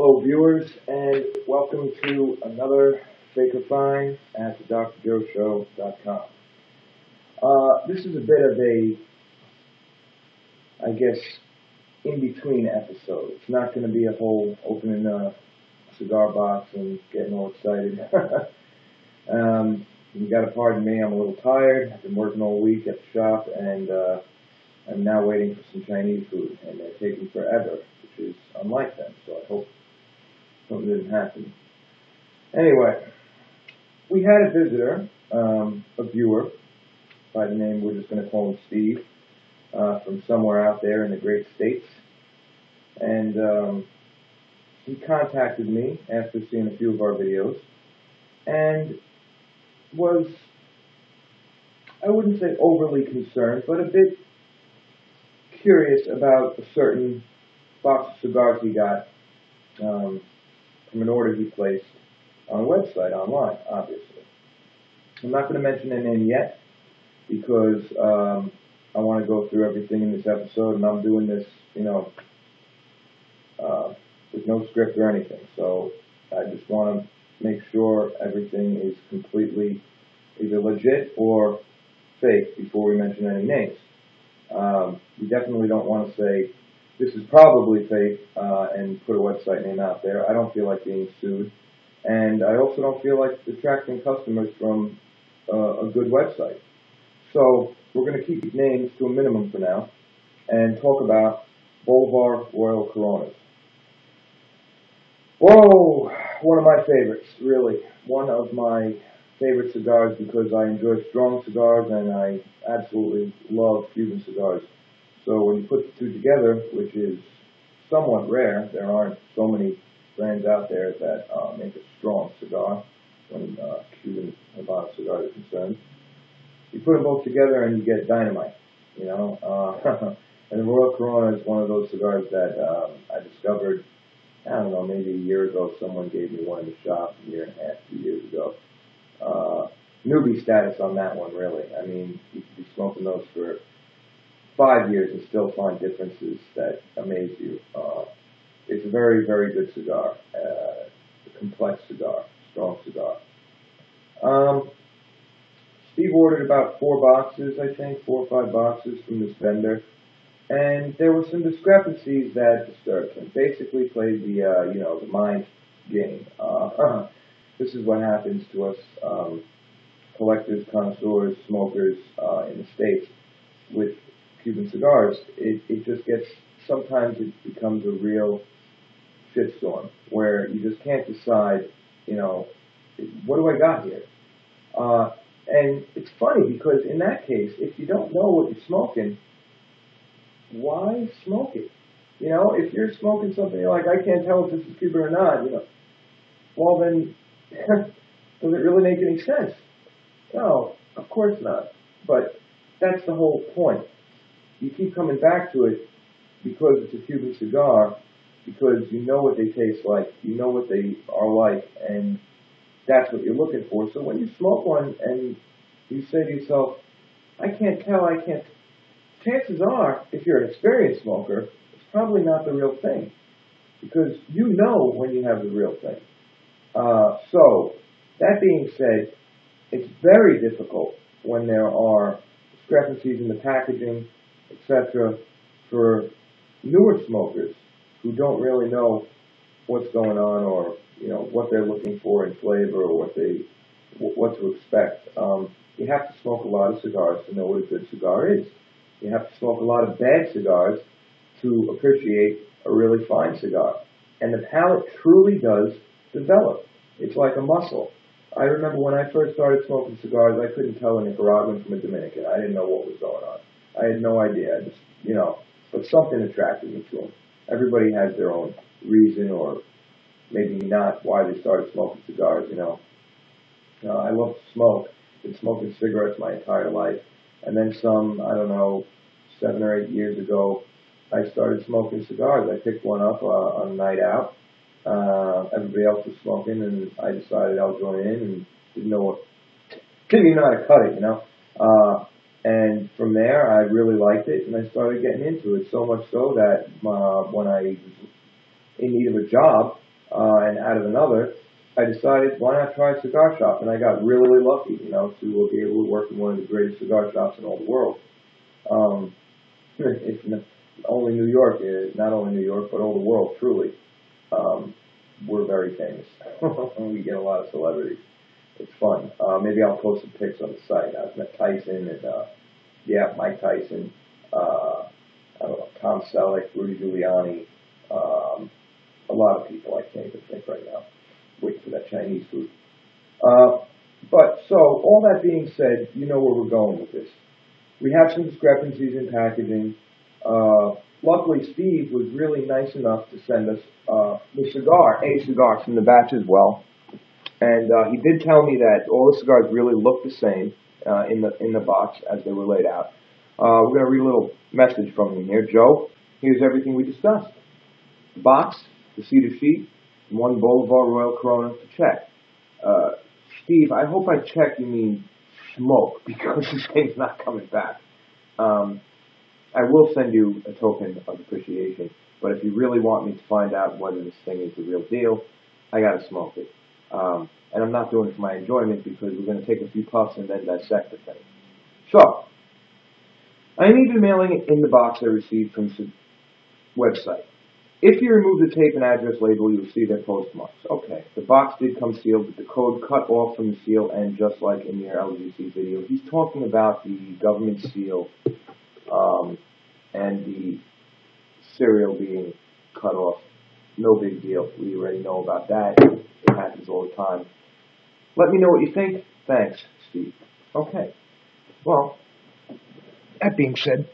Hello viewers, and welcome to another Faker Find at the drjoeshow.com. This is a bit of a, I guess, in-between episode. It's not going to be a whole opening a cigar box and getting all excited. You got to pardon me, I'm a little tired. I've been working all week at the shop, and I'm now waiting for some Chinese food, and they're taking forever, which is unlike them, so I hope something didn't happen. Anyway, we had a visitor, a viewer, by the name, we're just going to call him Steve, from somewhere out there in the great states. And he contacted me after seeing a few of our videos, and was, I wouldn't say overly concerned, but a bit curious about a certain box of cigars he got from an order he placed on a website online, obviously. I'm not going to mention their name yet because I want to go through everything in this episode, and I'm doing this, with no script or anything. So I just want to make sure everything is completely either legit or fake before we mention any names. We definitely don't want to say this is probably fake and put a website name out there. I don't feel like being sued, and I also don't feel like attracting customers from a good website. So we're going to keep names to a minimum for now and talk about Bolivar Royal Coronas. Whoa, one of my favorites, really. One of my favorite cigars because I enjoy strong cigars and I absolutely love Cuban cigars. So when you put the two together, which is somewhat rare, there aren't so many brands out there that make a strong cigar when Cuban Havana cigars are concerned. You put them both together and you get dynamite, And the Royal Corona is one of those cigars that I discovered, I don't know, maybe a year ago. Someone gave me one in the shop, a year and a half, 2 years ago. Newbie status on that one, really. I mean, you could be smoking those for 5 years and still find differences that amaze you. It's a very, very good cigar. A complex cigar, strong cigar. Steve ordered about 4 boxes, I think, 4 or 5 boxes from this vendor. And there were some discrepancies that disturbed him. Basically played the mind game. This is what happens to us collectors, connoisseurs, smokers in the States with Cuban cigars. It just gets, sometimes it becomes a real shitstorm where you just can't decide, what do I got here? And it's funny because in that case, if you don't know what you're smoking, why smoke it? If you're smoking something you're like, I can't tell if this is Cuban or not, well then, does it really make any sense? No, of course not. But that's the whole point. You keep coming back to it because it's a Cuban cigar, because you know what they taste like, you know what they are like, and that's what you're looking for. So when you smoke one and you say to yourself, I can't tell, chances are, if you're an experienced smoker, it's probably not the real thing, because you know when you have the real thing. So, that being said, it's very difficult when there are discrepancies in the packaging, etc., for newer smokers who don't really know what's going on or what they're looking for in flavor or what to expect. You have to smoke a lot of cigars to know what a good cigar is. You have to smoke a lot of bad cigars to appreciate a really fine cigar. And the palate truly does develop. It's like a muscle. I remember when I first started smoking cigars, I couldn't tell a Nicaraguan from a Dominican. I didn't know what was going on. I had no idea. I just, but something attracted me to them. Everybody has their own reason or maybe not why they started smoking cigars, I love to smoke. Been smoking cigarettes my entire life. And then some, 7 or 8 years ago, I started smoking cigars. I picked one up on a night out. Everybody else was smoking, and I decided I'll join in and didn't even know how to cut it, And from there, I really liked it, and I started getting into it, so much so that when I was in need of a job, and out of another, I decided why not try a cigar shop, and I got really, really lucky, to be able to work in one of the greatest cigar shops in all the world. It's only New York, not only New York, but all the world, truly. We're very famous. We get a lot of celebrities. It's fun. Maybe I'll post some pics on the site. I've met Tyson and, Mike Tyson, I don't know, Tom Selleck, Rudy Giuliani, a lot of people I can't even think right now. Wait for that Chinese food. But so, all that being said, you know where we're going with this. We have some discrepancies in packaging. Luckily, Steve was really nice enough to send us a cigar from the batch as well. And he did tell me that all the cigars really look the same in the box as they were laid out. We're going to read a little message from him here. Joe, here's everything we discussed. The box, the cedar sheet, and one Bolivar Royal Corona to check. Steve, I hope I check you mean smoke, because this thing's not coming back. I will send you a token of appreciation, but if you really want me to find out whether this thing is the real deal, I gotta smoke it. And I'm not doing it for my enjoyment, because we're going to take a few puffs and then dissect the thing. So, I am even mailing it in the box I received from the website. If you remove the tape and address label, you'll see their postmarks. Okay, the box did come sealed with the code cut off from the seal, and just like in your LGC video, he's talking about the government seal and the serial being cut off. No big deal. We already know about that. It happens all the time. Let me know what you think. Thanks, Steve. Okay. Well, that being said,